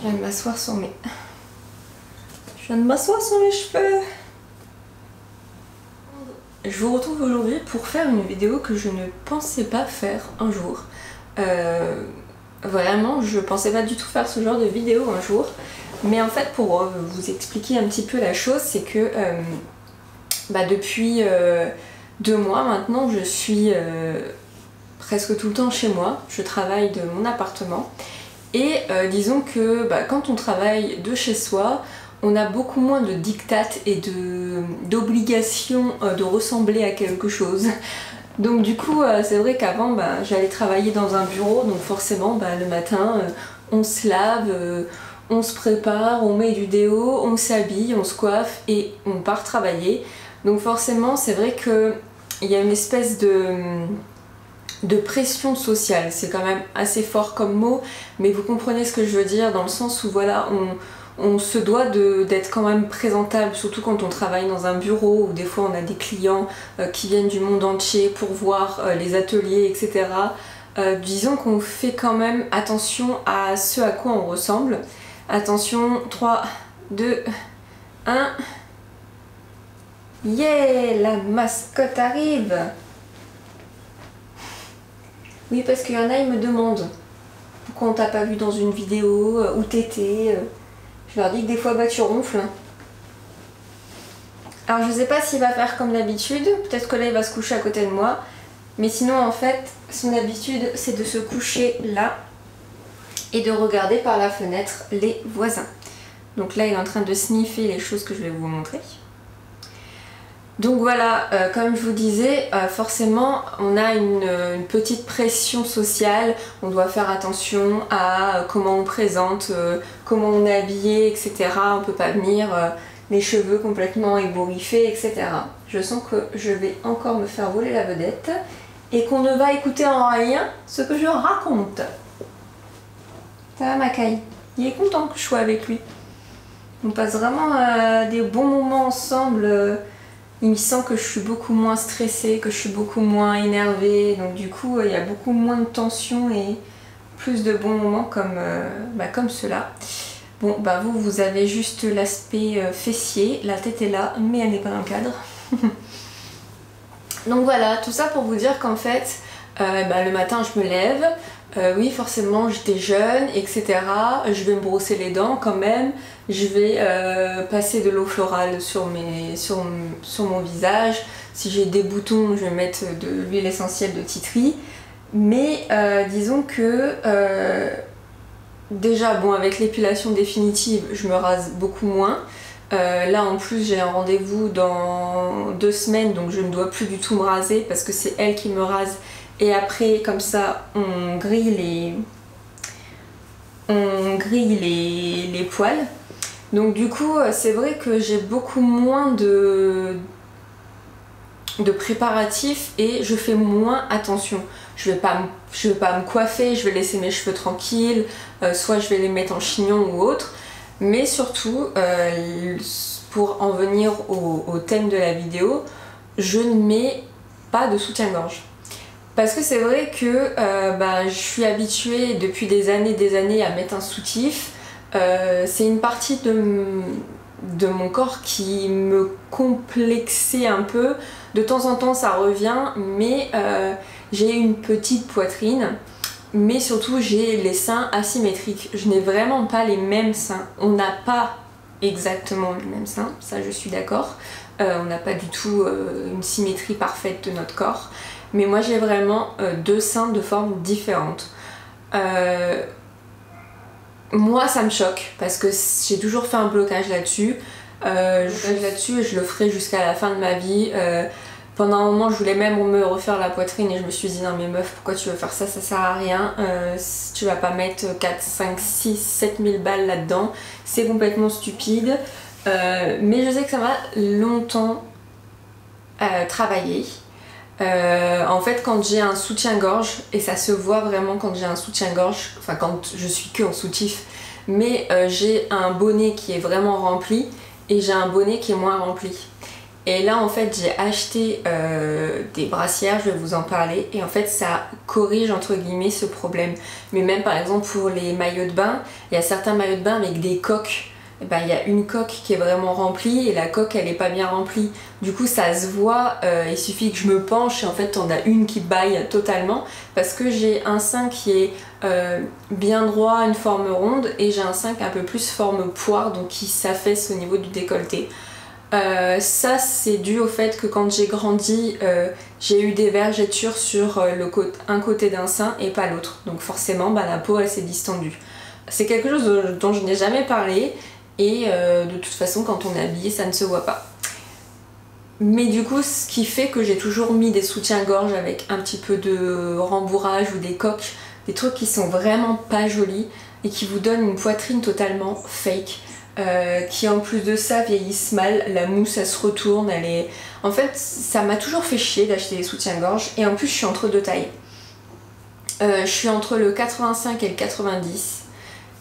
Je viens de m'asseoir sur mes... cheveux. Je vous retrouve aujourd'hui pour faire une vidéo que je ne pensais pas faire un jour. Vraiment, je pensais pas du tout faire ce genre de vidéo un jour. Mais en fait, pour vous expliquer un petit peu la chose, c'est que depuis 2 mois maintenant, je suis presque tout le temps chez moi. Je travaille de mon appartement. Et disons que quand on travaille de chez soi, on a beaucoup moins de diktats et d'obligations de ressembler à quelque chose. Donc du coup, c'est vrai qu'avant, j'allais travailler dans un bureau, donc forcément, le matin, on se lave, on se prépare, on met du déo, on s'habille, on se coiffe et on part travailler. Donc forcément, c'est vrai qu'il y a une espèce de pression sociale. C'est quand même assez fort comme mot, mais vous comprenez ce que je veux dire, dans le sens où voilà, on se doit d'être quand même présentable, surtout quand on travaille dans un bureau où des fois on a des clients qui viennent du monde entier pour voir les ateliers, etc. Disons qu'on fait quand même attention à ce à quoi on ressemble. Attention, 3, 2, 1... Yeah, la mascotte arrive! Oui, parce qu'il y en a, ils me demandent pourquoi on t'a pas vu dans une vidéo, où t'étais. Je leur dis que des fois, tu ronfles. Alors, je sais pas s'il va faire comme d'habitude, peut-être que là, il va se coucher à côté de moi. Mais sinon, en fait, son habitude, c'est de se coucher là et de regarder par la fenêtre les voisins. Donc là, il est en train de sniffer les choses que je vais vous montrer. Donc voilà, comme je vous disais, forcément on a une petite pression sociale, on doit faire attention à comment on présente, comment on est habillé, etc. On peut pas venir les cheveux complètement ébouriffés, etc. Je sens que je vais encore me faire voler la vedette et qu'on ne va écouter en rien ce que je raconte. Ça va, Macaille? Il est content que je sois avec lui. On passe vraiment des bons moments ensemble. Il me sent que je suis beaucoup moins stressée, que je suis beaucoup moins énervée, donc du coup il y a beaucoup moins de tension et plus de bons moments comme cela. Bon, vous avez juste l'aspect fessier, la tête est là, mais elle n'est pas dans le cadre. Donc voilà, tout ça pour vous dire qu'en fait, le matin je me lève, oui forcément j'étais jeune, etc. Je vais me brosser les dents quand même, je vais passer de l'eau florale sur mon visage, si j'ai des boutons je vais mettre de l'huile essentielle de tea tree, mais disons que déjà bon, avec l'épilation définitive je me rase beaucoup moins. Là en plus j'ai un rendez-vous dans 2 semaines, donc je ne dois plus du tout me raser parce que c'est elle qui me rase. Et après, comme ça, on grille les poils. Donc du coup, c'est vrai que j'ai beaucoup moins de préparatifs et je fais moins attention. Je vais pas me coiffer, je vais laisser mes cheveux tranquilles, soit je vais les mettre en chignon ou autre. Mais surtout, pour en venir au thème de la vidéo, je ne mets pas de soutien-gorge. Parce que c'est vrai que je suis habituée depuis des années à mettre un soutif. C'est une partie de mon corps qui me complexait un peu. De temps en temps ça revient, mais j'ai une petite poitrine. Mais surtout j'ai les seins asymétriques. Je n'ai vraiment pas les mêmes seins. On n'a pas exactement les mêmes seins, ça je suis d'accord. On n'a pas du tout une symétrie parfaite de notre corps. Mais moi j'ai vraiment 2 seins de formes différentes. Moi ça me choque parce que j'ai toujours fait un blocage là-dessus. Et je le ferai jusqu'à la fin de ma vie. Pendant un moment je voulais même me refaire la poitrine et je me suis dit non mais meuf, pourquoi tu veux faire ça, ça sert à rien. Tu vas pas mettre 4, 5, 6, 7 000 balles là-dedans. C'est complètement stupide. Mais je sais que ça m'a longtemps travaillé. En fait quand j'ai un soutien-gorge, et ça se voit vraiment quand j'ai un soutien-gorge, enfin quand je suis que en soutif, mais j'ai un bonnet qui est vraiment rempli et j'ai un bonnet qui est moins rempli. Et là en fait j'ai acheté des brassières, je vais vous en parler, et en fait ça corrige entre guillemets ce problème. Mais même par exemple pour les maillots de bain, il y a certains maillots de bain avec des coques. Et ben, il y a une coque qui est vraiment remplie et la coque elle est pas bien remplie. Du coup ça se voit, il suffit que je me penche et en fait on a une qui baille totalement parce que j'ai un sein qui est bien droit, une forme ronde, et j'ai un sein un peu plus forme poire, donc qui s'affaisse au niveau du décolleté. Ça c'est dû au fait que quand j'ai grandi j'ai eu des vergetures sur un côté d'un sein et pas l'autre, donc forcément la peau elle s'est distendue. C'est quelque chose dont je n'ai jamais parlé et de toute façon quand on est habillé ça ne se voit pas. Mais du coup ce qui fait que j'ai toujours mis des soutiens-gorge avec un petit peu de rembourrage ou des coques, des trucs qui sont vraiment pas jolis et qui vous donnent une poitrine totalement fake. Qui en plus de ça vieillissent mal, la mousse elle se retourne, elle est... En fait ça m'a toujours fait chier d'acheter des soutiens-gorge et en plus je suis entre deux tailles. Je suis entre le 85 et le 90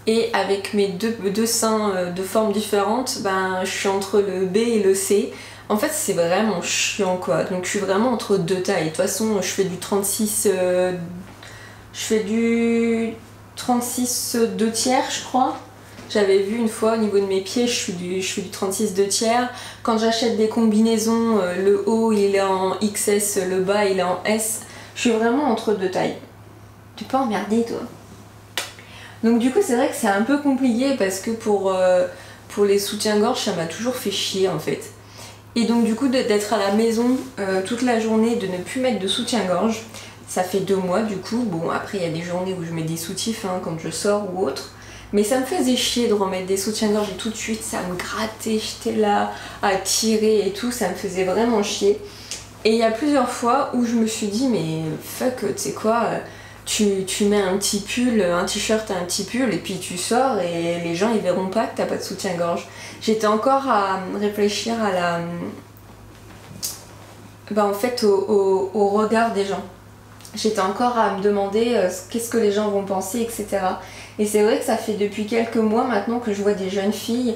et avec mes deux seins de formes différentes, je suis entre le B et le C. En fait c'est vraiment chiant quoi, donc je suis vraiment entre deux tailles. De toute façon je fais du 36... je fais du 36 2 tiers je crois. J'avais vu une fois au niveau de mes pieds, je fais du 36 2 tiers. Quand j'achète des combinaisons, le haut il est en XS, le bas il est en S. Je suis vraiment entre deux tailles. Tu peux emmerder toi. Donc du coup c'est vrai que c'est un peu compliqué parce que pour les soutiens-gorge ça m'a toujours fait chier en fait. Et donc du coup d'être à la maison toute la journée, de ne plus mettre de soutien-gorge, ça fait 2 mois du coup. Bon après il y a des journées où je mets des soutifs quand je sors ou autre. Mais ça me faisait chier de remettre des soutiens-gorge et tout de suite ça me grattait, j'étais là à tirer et tout, ça me faisait vraiment chier. Et il y a plusieurs fois où je me suis dit mais fuck, tu sais quoi, tu mets un petit pull, un t-shirt et un petit pull et puis tu sors et les gens ils verront pas que t'as pas de soutien-gorge. J'étais encore à réfléchir à la... en fait au regard des gens. J'étais encore à me demander qu'est-ce que les gens vont penser, etc. Et c'est vrai que ça fait depuis quelques mois maintenant que je vois des jeunes filles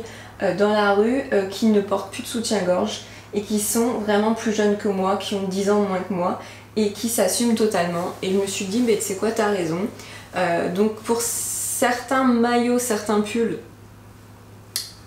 dans la rue qui ne portent plus de soutien-gorge et qui sont vraiment plus jeunes que moi, qui ont 10 ans moins que moi et qui s'assument totalement. Et je me suis dit, mais tu sais quoi, t'as raison. Donc pour certains maillots, certains pulls,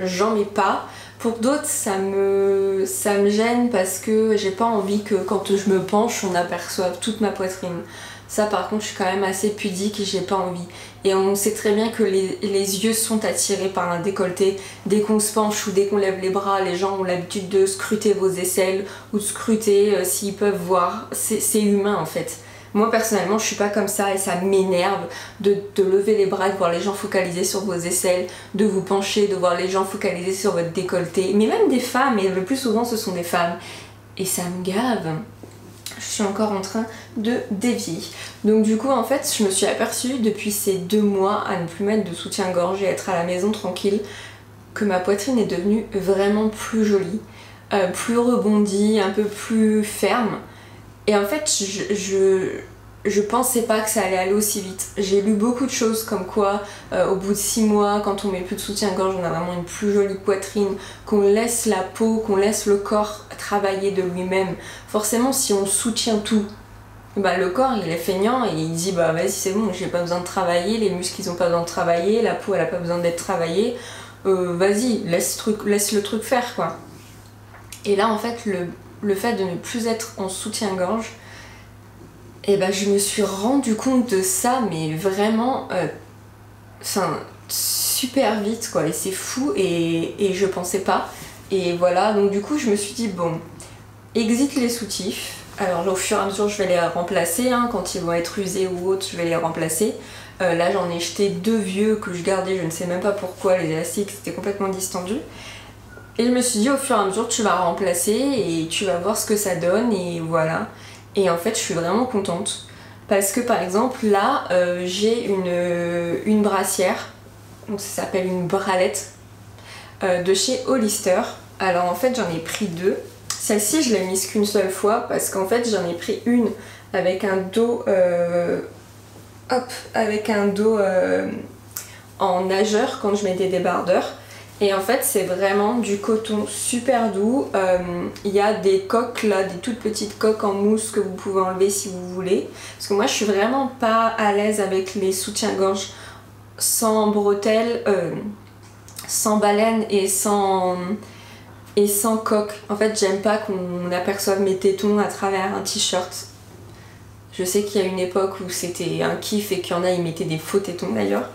j'en mets pas. Pour d'autres, ça me gêne parce que j'ai pas envie que quand je me penche, on aperçoive toute ma poitrine. Ça par contre, je suis quand même assez pudique et j'ai pas envie. Et on sait très bien que les yeux sont attirés par un décolleté. Dès qu'on se penche ou dès qu'on lève les bras, les gens ont l'habitude de scruter vos aisselles ou de scruter s'ils peuvent voir. C'est humain en fait. Moi personnellement je suis pas comme ça et ça m'énerve de lever les bras, de voir les gens focalisés sur vos aisselles, de vous pencher, de voir les gens focalisés sur votre décolleté, mais même des femmes, et le plus souvent ce sont des femmes, et ça me gave. Je suis encore en train de dévier. Donc du coup en fait je me suis aperçue depuis ces 2 mois à ne plus mettre de soutien-gorge et être à la maison tranquille que ma poitrine est devenue vraiment plus jolie, plus rebondie, un peu plus ferme. Et en fait, je pensais pas que ça allait aller aussi vite. J'ai lu beaucoup de choses comme quoi, au bout de 6 mois, quand on met plus de soutien-gorge, on a vraiment une plus jolie poitrine, qu'on laisse la peau, qu'on laisse le corps travailler de lui-même. Forcément, si on soutient tout, le corps il est feignant et il dit vas-y c'est bon, j'ai pas besoin de travailler, les muscles ils ont pas besoin de travailler, la peau elle a pas besoin d'être travaillée, vas-y, laisse le truc faire quoi. Et là en fait, le fait de ne plus être en soutien-gorge, je me suis rendu compte de ça, mais vraiment super vite quoi, et c'est fou et je pensais pas. Et voilà, donc du coup je me suis dit bon, exit les soutifs. Alors au fur et à mesure je vais les remplacer, quand ils vont être usés ou autres je vais les remplacer. Là j'en ai jeté 2 vieux que je gardais, je ne sais même pas pourquoi, les élastiques c'était complètement distendu. Et je me suis dit au fur et à mesure tu vas remplacer et tu vas voir ce que ça donne et voilà. Et en fait je suis vraiment contente parce que par exemple là j'ai une brassière, donc ça s'appelle une bralette de chez Hollister. Alors en fait j'en ai pris 2. Celle-ci je l'ai mise qu'une seule fois parce qu'en fait j'en ai pris une avec un dos en nageur quand je mets des débardeurs. Et en fait c'est vraiment du coton super doux. Il y a des coques là, des toutes petites coques en mousse que vous pouvez enlever si vous voulez. Parce que moi je suis vraiment pas à l'aise avec les soutiens-gorge sans bretelles, sans baleine et sans coque. En fait j'aime pas qu'on aperçoive mes tétons à travers un t-shirt. Je sais qu'il y a une époque où c'était un kiff et qu'il y en a ils mettaient des faux tétons d'ailleurs.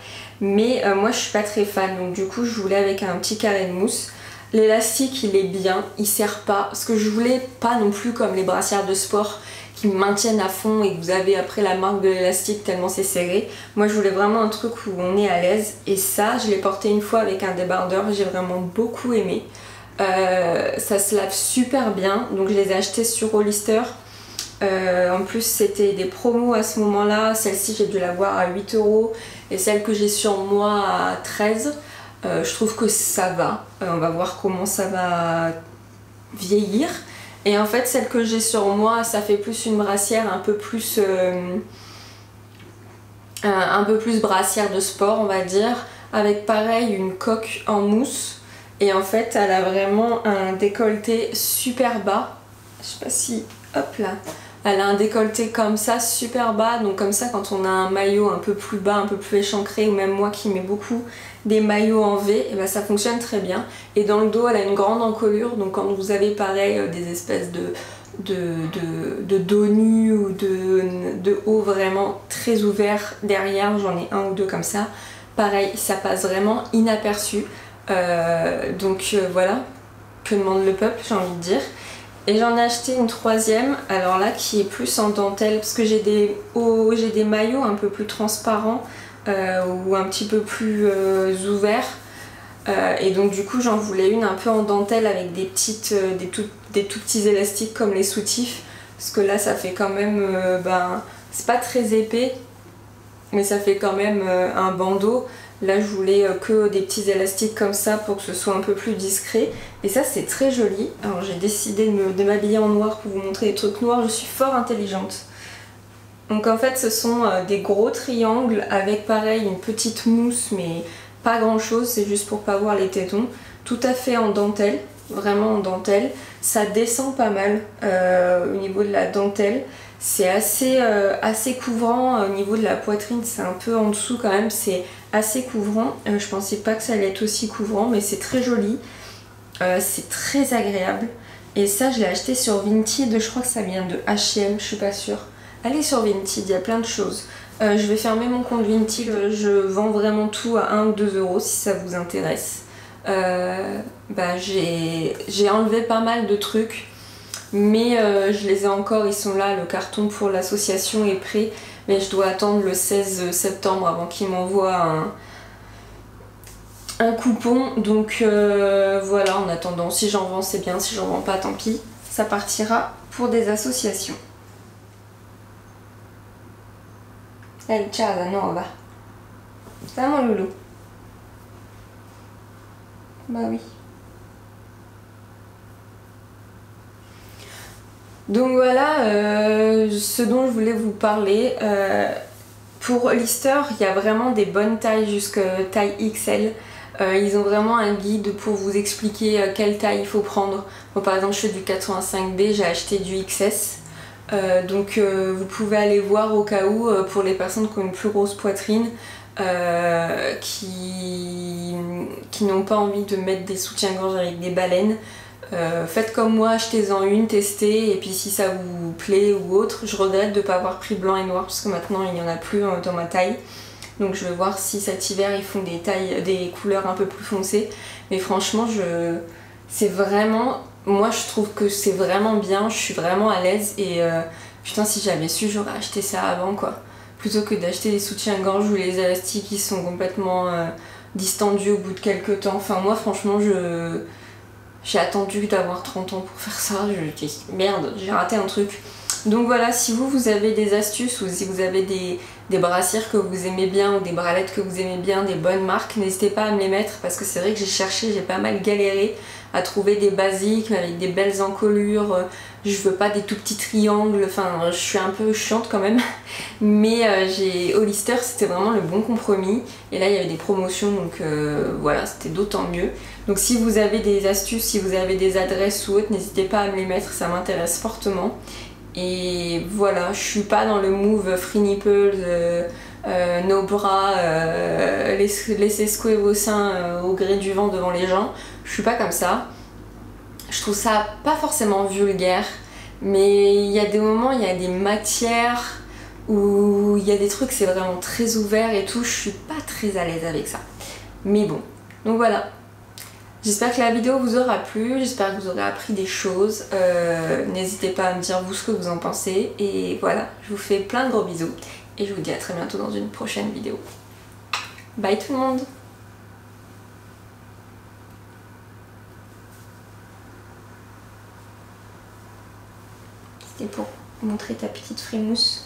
Mais moi je suis pas très fan, donc du coup je voulais avec un petit carré de mousse. L'élastique il est bien, il serre pas, parce que je voulais pas non plus comme les brassières de sport qui me maintiennent à fond et que vous avez après la marque de l'élastique tellement c'est serré. Moi je voulais vraiment un truc où on est à l'aise, et ça je l'ai porté une fois avec un débardeur, j'ai vraiment beaucoup aimé. Ça se lave super bien, donc je les ai achetés sur Hollister. En plus c'était des promos à ce moment là, celle-ci j'ai dû la voir à 8 € et celle que j'ai sur moi à 13. Je trouve que ça va, on va voir comment ça va vieillir. Et en fait celle que j'ai sur moi ça fait plus une brassière un peu plus brassière de sport on va dire, avec pareil une coque en mousse, et en fait elle a vraiment un décolleté super bas, je sais pas si, hop là, elle a un décolleté comme ça super bas, donc comme ça quand on a un maillot un peu plus bas, un peu plus échancré, ou même moi qui mets beaucoup des maillots en V, et ben ça fonctionne très bien. Et dans le dos elle a une grande encolure, donc quand vous avez pareil des espèces de dos nus ou de haut vraiment très ouvert derrière, j'en ai un ou deux comme ça, pareil ça passe vraiment inaperçu. Voilà, que demande le peuple j'ai envie de dire. Et j'en ai acheté une troisième, alors là qui est plus en dentelle, parce que j'ai des maillots un peu plus transparents ou un petit peu plus ouverts, et donc du coup j'en voulais une un peu en dentelle avec des tout petits élastiques comme les soutifs, parce que là ça fait quand même, c'est pas très épais, mais ça fait quand même un bandeau. Là je voulais que des petits élastiques comme ça pour que ce soit un peu plus discret. Et ça c'est très joli. Alors j'ai décidé de m'habiller en noir pour vous montrer des trucs noirs. Je suis fort intelligente. Donc en fait ce sont des gros triangles avec pareil une petite mousse, mais pas grand chose, c'est juste pour pas voir les tétons. Tout à fait en dentelle, vraiment en dentelle. Ça descend pas mal au niveau de la dentelle. C'est assez couvrant au niveau de la poitrine, c'est un peu en dessous quand même, c'est assez couvrant. Je pensais pas que ça allait être aussi couvrant, mais c'est très joli. C'est très agréable. Et ça je l'ai acheté sur Vinted, je crois que ça vient de H&M, je suis pas sûre. Allez sur Vinted, il y a plein de choses. Je vais fermer mon compte Vinted, je vends vraiment tout à 1 ou 2 € si ça vous intéresse. J'ai enlevé pas mal de trucs, mais je les ai encore, ils sont là, le carton pour l'association est prêt, mais je dois attendre le 16 septembre avant qu'ils m'envoient un coupon, donc voilà, en attendant, si j'en vends c'est bien, si j'en vends pas tant pis, ça partira pour des associations. Elle ciao la nuova. Ça mon loulou. Bah oui. Donc voilà ce dont je voulais vous parler. Pour Hollister, il y a vraiment des bonnes tailles jusqu'à taille XL. Ils ont vraiment un guide pour vous expliquer quelle taille il faut prendre. Moi par exemple je fais du 85B, j'ai acheté du XS. Donc vous pouvez aller voir au cas où pour les personnes qui ont une plus grosse poitrine, qui n'ont pas envie de mettre des soutiens-gorge avec des baleines. Faites comme moi, achetez-en une, testez, et puis si ça vous plaît ou autre, je regrette de ne pas avoir pris blanc et noir parce que maintenant il n'y en a plus dans ma taille. Donc je vais voir si cet hiver ils font des couleurs un peu plus foncées. Mais franchement, c'est vraiment... Moi je trouve que c'est vraiment bien, je suis vraiment à l'aise, et putain si j'avais su j'aurais acheté ça avant quoi. Plutôt que d'acheter des soutiens-gorge où les élastiques ils sont complètement distendus au bout de quelques temps. Enfin moi franchement j'ai attendu d'avoir 30 ans pour faire ça, merde j'ai raté un truc. Donc voilà, si vous avez des astuces ou si vous avez des brassières que vous aimez bien ou des bralettes que vous aimez bien, des bonnes marques, n'hésitez pas à me les mettre parce que c'est vrai que j'ai cherché, j'ai pas mal galéré à trouver des basiques mais avec des belles encolures. Je veux pas des tout petits triangles, enfin je suis un peu chiante quand même. Mais Hollister c'était vraiment le bon compromis. Et là il y avait des promotions donc voilà, c'était d'autant mieux. Donc si vous avez des astuces, si vous avez des adresses ou autres, n'hésitez pas à me les mettre, ça m'intéresse fortement. Et voilà, je suis pas dans le move free nipples, nos bras, laissez secouer vos seins au gré du vent devant les gens. Je suis pas comme ça. Je trouve ça pas forcément vulgaire, mais il y a des moments, il y a des matières où il y a des trucs, c'est vraiment très ouvert et tout. Je suis pas très à l'aise avec ça. Mais bon, donc voilà. J'espère que la vidéo vous aura plu, j'espère que vous aurez appris des choses. N'hésitez pas à me dire vous ce que vous en pensez. Et voilà, je vous fais plein de gros bisous. Et je vous dis à très bientôt dans une prochaine vidéo. Bye tout le monde! C'était pour montrer ta petite frimousse.